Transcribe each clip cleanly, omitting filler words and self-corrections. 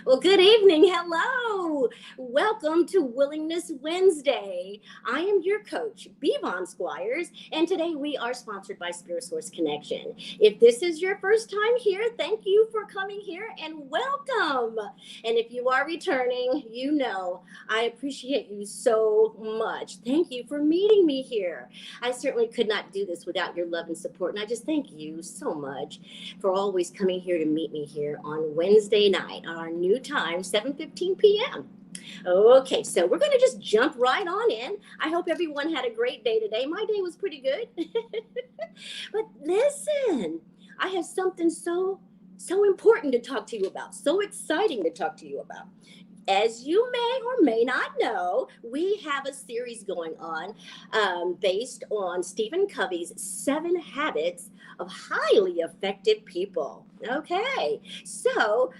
Well, good evening. Hello. Welcome to Willingness Wednesday. I am your coach, Bevon Squires, and today we are sponsored by Spirit Source Connection. If this is your first time here, thank you for coming here and welcome. And if you are returning, you know I appreciate you so much. Thank you for meeting me here. I certainly could not do this without your love and support, and I just thank you so much for always coming here to meet me here on Wednesday night on our new time, 7:15 p.m. Okay, so we're going to just jump right on in. I hope everyone had a great day today. My day was pretty good. But listen, I have something so important to talk to you about, so exciting to talk to you about. As you may or may not know, we have a series going on based on Stephen Covey's 7 Habits of Highly Effective People. Okay, so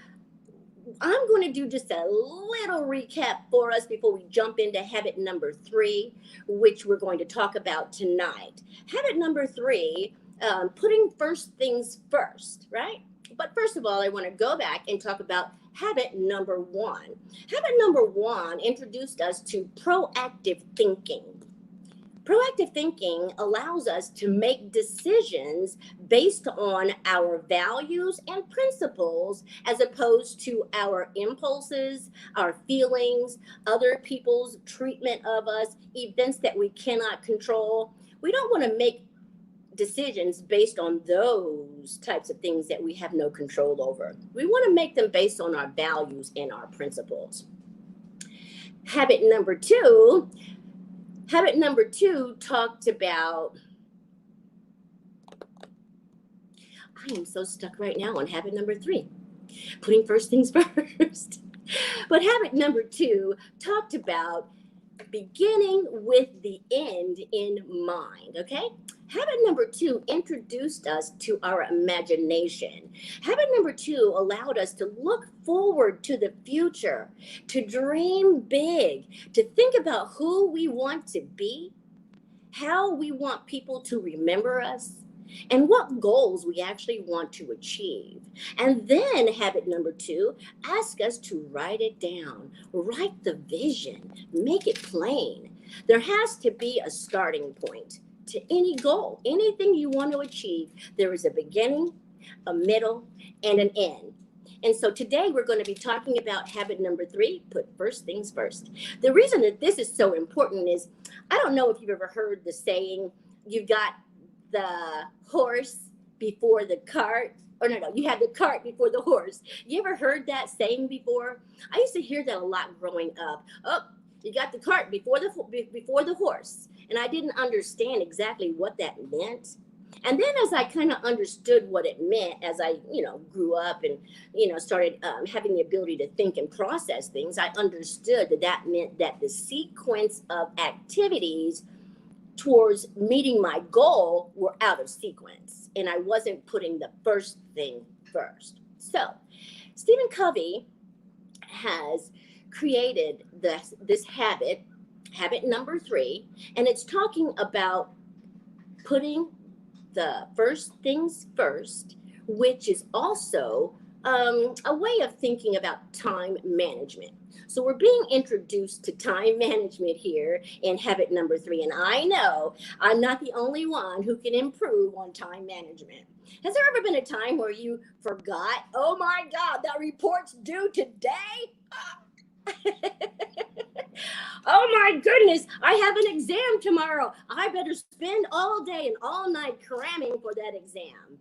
I'm going to do just a little recap for us before we jump into habit number 3, which we're going to talk about tonight. Habit number 3, putting first things first, right? But first of all, I want to go back and talk about habit number 1. Habit number 1 introduced us to proactive thinking. Proactive thinking allows us to make decisions based on our values and principles as opposed to our impulses, our feelings, other people's treatment of us, events that we cannot control. We don't want to make decisions based on those types of things that we have no control over. We want to make them based on our values and our principles. Habit number 2 Habit number 2 talked about, I am so stuck right now on habit number 3, putting first things first. But habit number 2 talked about beginning with the end in mind, okay? Habit number 2 introduced us to our imagination. Habit number 2 allowed us to look forward to the future, to dream big, to think about who we want to be, how we want people to remember us, and what goals we actually want to achieve. And then habit number 2 ask us to write it down, write the vision, make it plain. There has to be a starting point to any goal, anything you want to achieve. There is a beginning, a middle, and an end. And so today we're going to be talking about habit number 3, put first things first. The reason that this is so important is, I don't know if you've ever heard the saying, you've got the horse before the cart, or no, you have the cart before the horse. You ever heard that saying before? I used to hear that a lot growing up. Oh, you got the cart before the horse, and I didn't understand exactly what that meant. And then as I kind of understood what it meant, as I, grew up and, started having the ability to think and process things, I understood that that meant that the sequence of activities towards meeting my goal were out of sequence, and I wasn't putting the first thing first. So Stephen Covey has created this habit number 3, and it's talking about putting the first things first, which is also a way of thinking about time management. So we're being introduced to time management here in habit number 3. And I know I'm not the only one who can improve on time management. Has there ever been a time where you forgot, oh my God, that report's due today? Oh my goodness, I have an exam tomorrow. I better spend all day and all night cramming for that exam.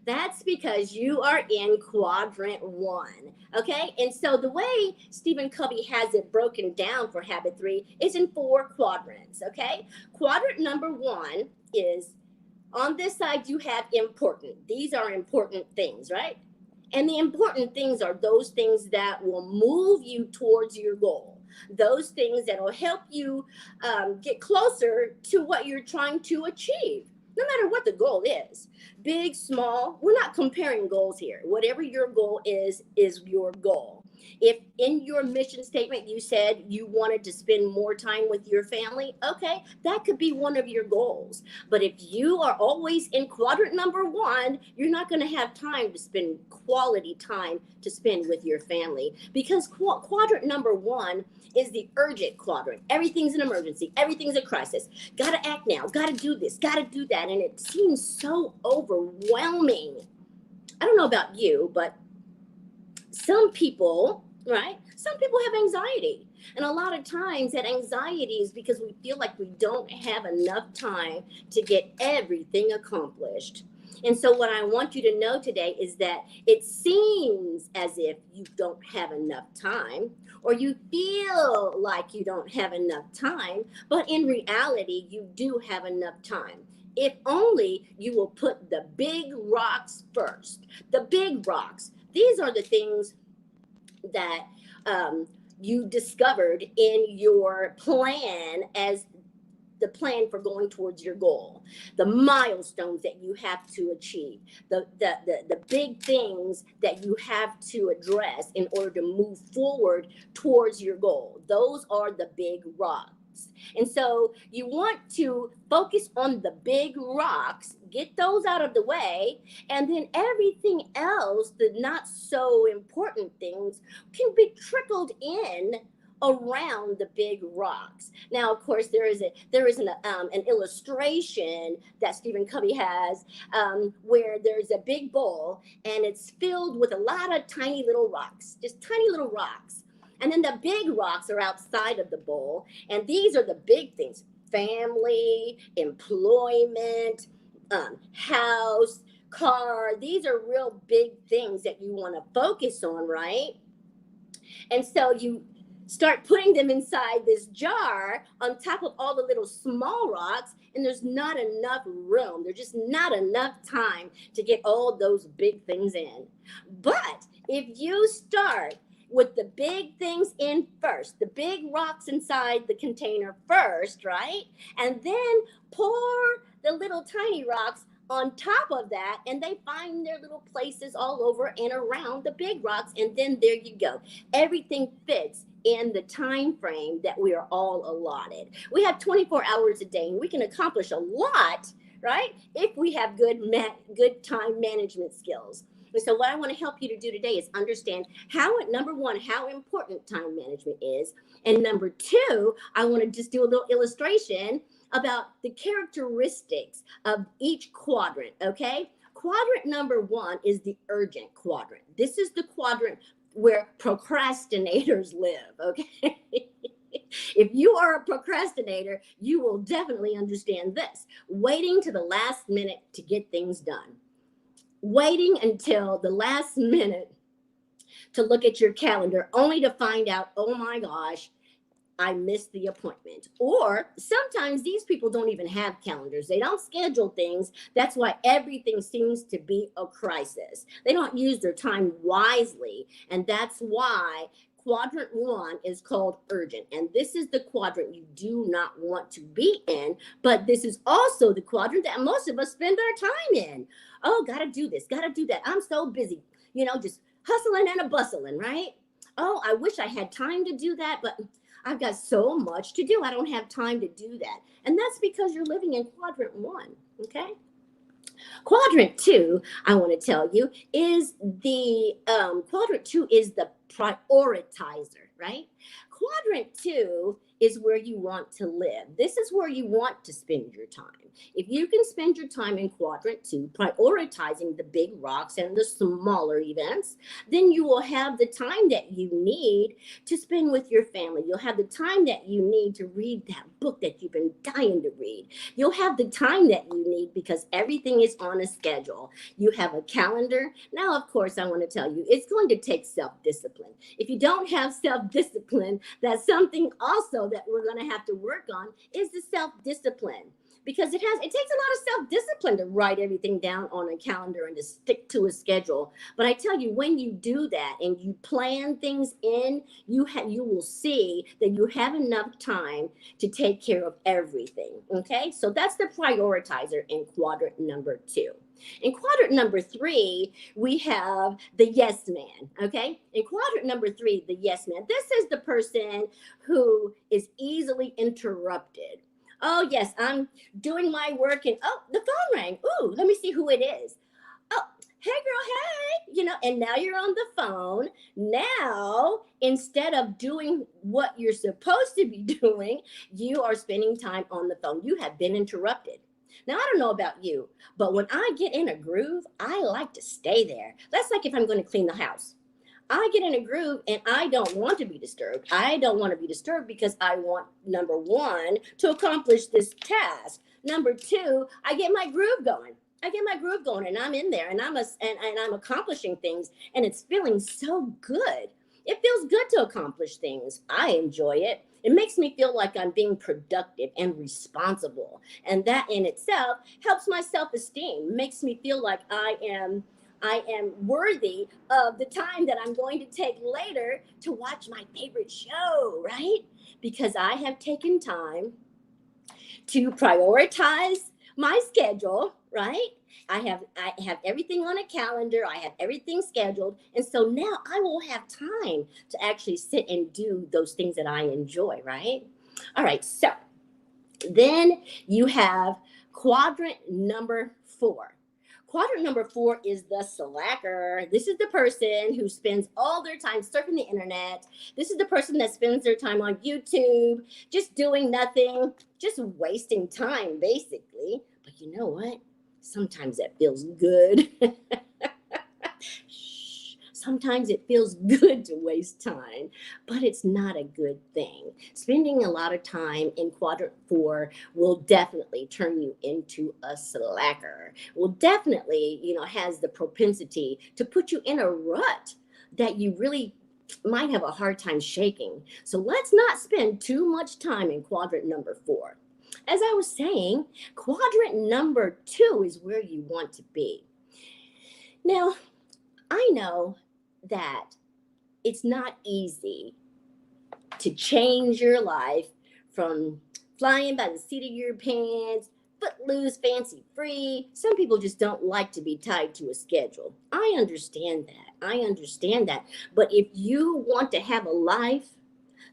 That's because you are in quadrant 1, okay? And so the way Stephen Covey has it broken down for habit 3 is in 4 quadrants, okay? Quadrant number 1 is, on this side you have important. These are important things, right? And the important things are those things that will move you towards your goal. Those things that will help you get closer to what you're trying to achieve, no matter what the goal is. Big, small, we're not comparing goals here. Whatever your goal is your goal. If in your mission statement you said you wanted to spend more time with your family, okay, that could be one of your goals. But if you are always in quadrant number one, you're not going to have time to spend quality time to spend with your family, because quadrant number one is the urgent quadrant. Everything's an emergency, everything's a crisis. Gotta act now, gotta do this, gotta do that. And it seems so overwhelming. I don't know about you, but some people, right? Some people have anxiety. And a lot of times that anxiety is because we feel like we don't have enough time to get everything accomplished. And so, what I want you to know today is that it seems as if you don't have enough time, or you feel like you don't have enough time, but in reality, you do have enough time. If only you will put the big rocks first. The big rocks, these are the things that you discovered in your plan as the plan for going towards your goal, the milestones that you have to achieve, the big things that you have to address in order to move forward towards your goal. Those are the big rocks. And so you want to focus on the big rocks, get those out of the way, and then everything else, the not so important things, can be trickled in around the big rocks. Now, of course, there is an illustration that Stephen Covey has, where there's a big bowl and it's filled with a lot of tiny little rocks, just tiny little rocks. And then the big rocks are outside of the bowl, and these are the big things: family, employment, house, car. These are real big things that you want to focus on, right? And so you start putting them inside this jar on top of all the little small rocks, and there's not enough room. There's just not enough time to get all those big things in. But if you start with the big things in first, the big rocks inside the container first, right? And then pour the little tiny rocks on top of that, and they find their little places all over and around the big rocks, and then there you go. Everything fits in the time frame that we are all allotted. We have 24 hours a day, and we can accomplish a lot, right, if we have good time management skills. And so what I want to help you to do today is understand number one, how important time management is. And number two, I want to just do a little illustration about the characteristics of each quadrant, okay? Quadrant number one is the urgent quadrant. This is the quadrant where procrastinators live, okay? If you are a procrastinator, you will definitely understand this. Waiting to the last minute to get things done. Waiting until the last minute to look at your calendar only to find out, oh my gosh, I missed the appointment. Or sometimes these people don't even have calendars. They don't schedule things. That's why everything seems to be a crisis. They don't use their time wisely. And that's why quadrant one is called urgent. And this is the quadrant you do not want to be in. But this is also the quadrant that most of us spend our time in. Oh, gotta do this, gotta do that. I'm so busy, just hustling and a bustling, right? Oh, I wish I had time to do that, but I've got so much to do. I don't have time to do that. And that's because you're living in quadrant one, okay? Quadrant two, I want to tell you, is the quadrant two is the prioritizer, right? Quadrant two is where you want to live. This is where you want to spend your time. If you can spend your time in quadrant two, prioritizing the big rocks and the smaller events, then you will have the time that you need to spend with your family. You'll have the time that you need to read that book that you've been dying to read. You'll have the time that you need because everything is on a schedule. You have a calendar. Now, of course, I want to tell you, it's going to take self-discipline. If you don't have self-discipline, that's something also that we're going to have to work on, is the self-discipline. Because it takes a lot of self-discipline to write everything down on a calendar and to stick to a schedule. But I tell you, when you do that and you plan things in, you will see that you have enough time to take care of everything. Okay, so that's the prioritizer in quadrant number two. In quadrant number 3, we have the yes man. Okay. In quadrant number 3, the yes man. This is the person who is easily interrupted. Oh, yes, I'm doing my work and oh, the phone rang. Ooh, let me see who it is. Oh, hey girl, hey, and now you're on the phone. Now, instead of doing what you're supposed to be doing, you are spending time on the phone. You have been interrupted. Now, I don't know about you, but when I get in a groove, I like to stay there. That's like if I'm going to clean the house. I get in a groove and I don't want to be disturbed. I don't want to be disturbed because I want, number one, to accomplish this task. Number two, I get my groove going. And I'm in there and I'm accomplishing things and it's feeling so good. It feels good to accomplish things. I enjoy it. It makes me feel like I'm being productive and responsible. And that in itself helps my self-esteem, makes me feel like I am worthy of the time that I'm going to take later to watch my favorite show, right? Because I have taken time to prioritize my schedule, right? I have everything on a calendar. I have everything scheduled. And so now I will have time to actually sit and do those things that I enjoy, right? All right. So then you have quadrant number 4. Quadrant number 4 is the slacker. This is the person who spends all their time surfing the internet. This is the person that spends their time on YouTube, just doing nothing, just wasting time, basically. But you know what? Sometimes that feels good. Sometimes it feels good to waste time, but it's not a good thing. Spending a lot of time in quadrant 4 will definitely turn you into a slacker. Will definitely, has the propensity to put you in a rut that you really might have a hard time shaking. So let's not spend too much time in quadrant number 4. As I was saying, quadrant number 2 is where you want to be. Now, I know that it's not easy to change your life from flying by the seat of your pants, footloose, fancy free. Some people just don't like to be tied to a schedule. I understand that. But if you want to have a life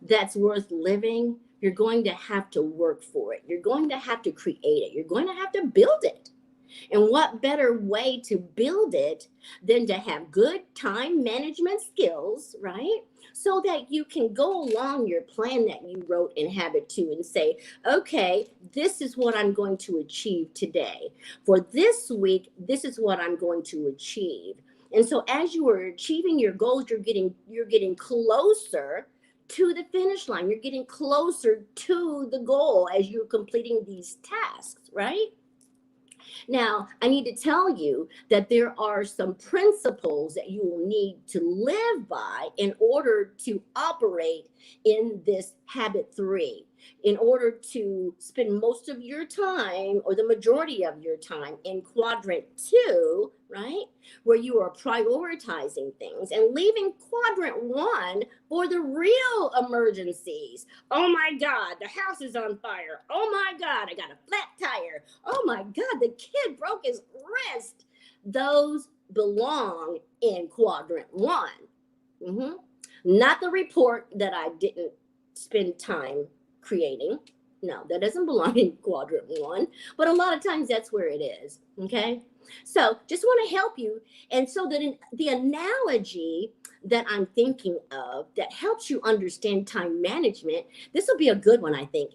that's worth living, you're going to have to work for it. You're going to have to create it. You're going to have to build it. And what better way to build it than to have good time management skills, right? So that you can go along your plan that you wrote in Habit 2 and say, okay, this is what I'm going to achieve today. For this week, this is what I'm going to achieve. And so as you are achieving your goals, you're getting closer to the finish line. You're getting closer to the goal as you're completing these tasks, right? Now, I need to tell you that there are some principles that you will need to live by in order to operate in this habit 3, in order to spend most of your time or the majority of your time in quadrant 2, right? Where you are prioritizing things and leaving quadrant 1 for the real emergencies. Oh my God, the house is on fire. Oh my God, I got a flat tire. Oh my God, the kid broke his wrist. Those belong in quadrant 1. Not the report that I didn't spend time creating. No, that doesn't belong in quadrant 1, but a lot of times that's where it is. Okay. So just want to help you. And so that in the analogy that I'm thinking of that helps you understand time management, this will be a good one, I think.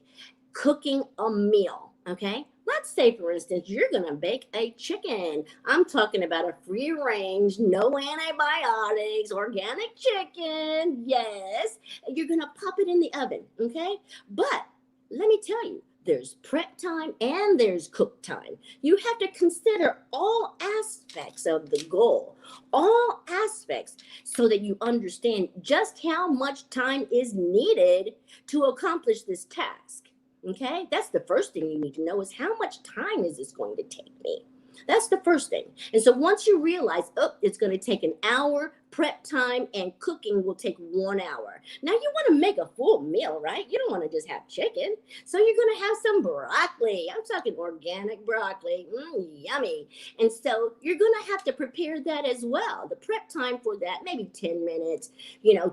Cooking a meal. Okay. Let's say, for instance, you're going to bake a chicken. I'm talking about a free range, no antibiotics, organic chicken. Yes. You're going to pop it in the oven. Okay. But let me tell you, there's prep time and there's cook time. You have to consider all aspects of the goal, all aspects, so that you understand just how much time is needed to accomplish this task. Okay, that's the first thing you need to know is how much time is this going to take me? That's the first thing. And so once you realize, oh, it's going to take an hour, prep time and cooking will take 1 hour. Now you want to make a full meal, right? You don't want to just have chicken. So you're going to have some broccoli. I'm talking organic broccoli. Yummy. And so you're going to have to prepare that as well. The prep time for that, maybe 10 minutes,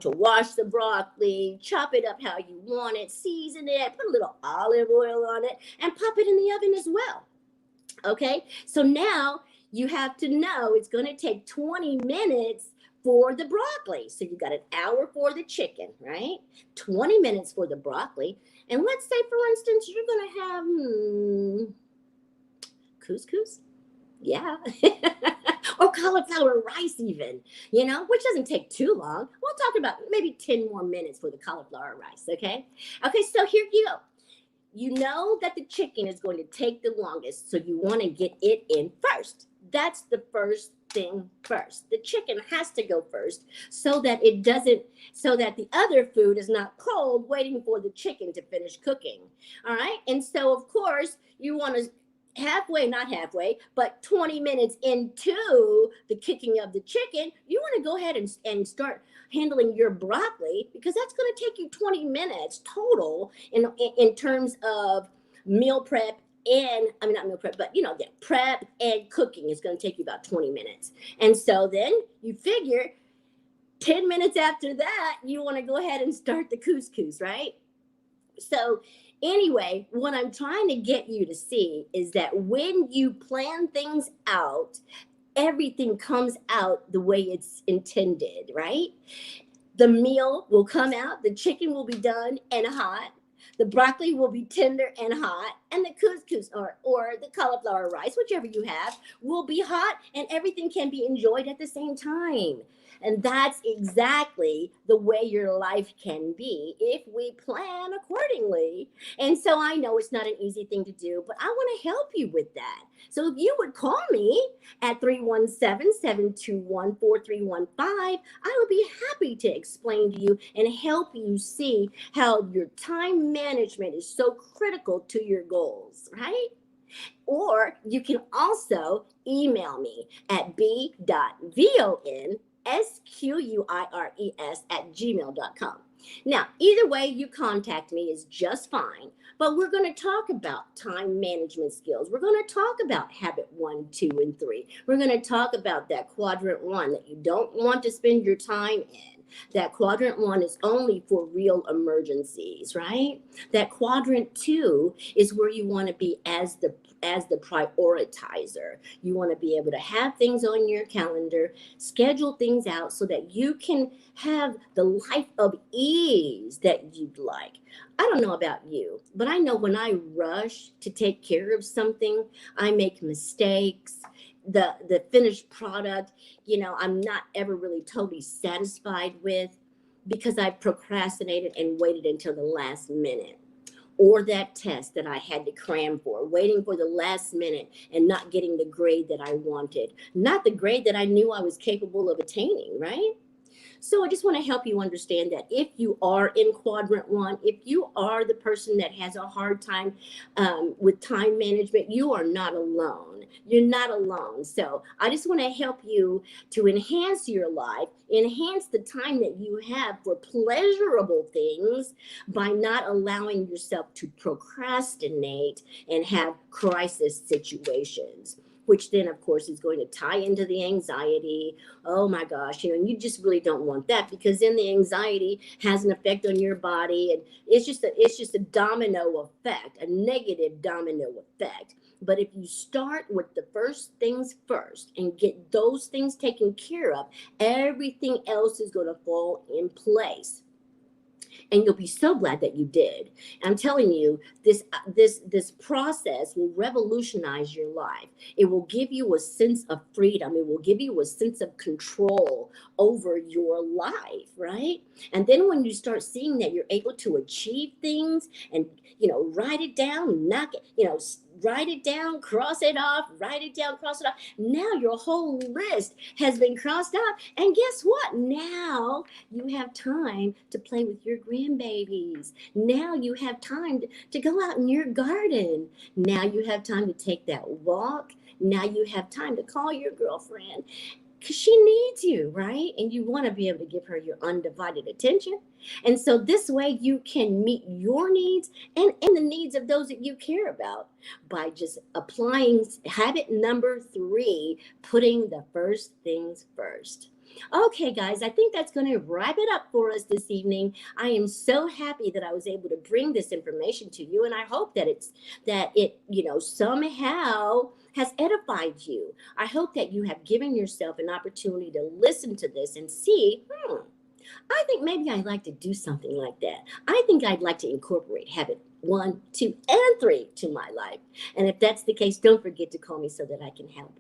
to wash the broccoli, chop it up how you want it, season it, put a little olive oil on it, and pop it in the oven as well. Okay, so now you have to know it's going to take 20 minutes for the broccoli. So you got an hour for the chicken, right? 20 minutes for the broccoli. And let's say, for instance, you're going to have couscous. Yeah. Or cauliflower rice even, which doesn't take too long. We'll talk about maybe 10 more minutes for the cauliflower rice, okay? Okay, so here you go. You know that the chicken is going to take the longest, so you want to get it in first. That's the first thing first. The chicken has to go first so that the other food is not cold waiting for the chicken to finish cooking. All right. And so, of course, you want to not halfway, but 20 minutes into the cooking of the chicken, you want to go ahead and start handling your broccoli, because that's going to take you 20 minutes total in terms of meal prep and, not meal prep, but the prep and cooking is going to take you about 20 minutes. And so then you figure 10 minutes after that, you want to go ahead and start the couscous, right? So anyway, what I'm trying to get you to see is that when you plan things out, everything comes out the way it's intended, right? The meal will come out, the chicken will be done and hot, the broccoli will be tender and hot, and the couscous or the cauliflower rice, whichever you have, will be hot, and everything can be enjoyed at the same time. And that's exactly the way your life can be if we plan accordingly. And so I know it's not an easy thing to do, but I want to help you with that. So if you would call me at 317-721-4315, I would be happy to explain to you and help you see how your time management is so critical to your goals, right? Or you can also email me at b.vonsquires@gmail.com. Now, either way you contact me is just fine, but we're going to talk about time management skills. We're going to talk about habit 1, 2, and 3. We're going to talk about that quadrant 1 that you don't want to spend your time in. That quadrant 1 is only for real emergencies, right? That quadrant 2 is where you want to be as the prioritizer. You want to be able to have things on your calendar, schedule things out so that you can have the life of ease that you'd like. I don't know about you, but I know when I rush to take care of something, I make mistakes. The finished product, I'm not ever really totally satisfied with, because I procrastinated and waited until the last minute. Or that test that I had to cram for, waiting for the last minute and not getting the grade that I wanted, not the grade that I knew I was capable of attaining, right? So I just want to help you understand that if you are in quadrant 1, if you are the person that has a hard time with time management, you are not alone. You're not alone. So I just want to help you to enhance your life, enhance the time that you have for pleasurable things by not allowing yourself to procrastinate and have crisis situations, which then, of course, is going to tie into the anxiety. Oh my gosh, and you just really don't want that, because then the anxiety has an effect on your body, and it's just a domino effect, a negative domino effect. But if you start with the first things first and get those things taken care of, everything else is going to fall in place. And you'll be so glad that you did. I'm telling you, this process will revolutionize your life. It will give you a sense of freedom. It will give you a sense of control over your life, right? And then when you start seeing that you're able to achieve things and, write it down, knock it, write it down, cross it off, write it down, cross it off. Now your whole list has been crossed off. And guess what? Now you have time to play with your grandbabies. Now you have time to go out in your garden. Now you have time to take that walk. Now you have time to call your girlfriend because she needs you, right? And you want to be able to give her your undivided attention. And so this way you can meet your needs and the needs of those that you care about by just applying habit number three, putting the first things first. Okay, guys, I think that's going to wrap it up for us this evening. I am so happy that I was able to bring this information to you, and I hope that it somehow has edified you. I hope that you have given yourself an opportunity to listen to this and see, I think maybe I'd like to do something like that. I think I'd like to incorporate habit one, two, and three to my life. And if that's the case, don't forget to call me so that I can help.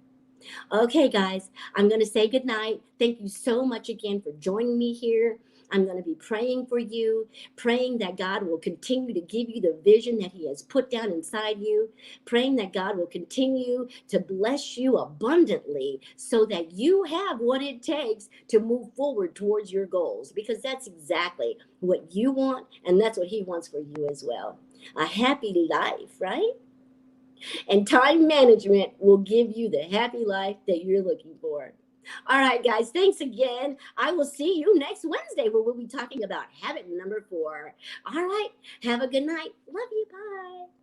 Okay, guys, I'm going to say goodnight. Thank you so much again for joining me here. I'm going to be praying for you, praying that God will continue to give you the vision that He has put down inside you, praying that God will continue to bless you abundantly so that you have what it takes to move forward towards your goals, because that's exactly what you want, and that's what He wants for you as well. A happy life, right? And time management will give you the happy life that you're looking for. All right, guys, thanks again. I will see you next Wednesday where we'll be talking about habit number four. All right, have a good night. Love you. Bye.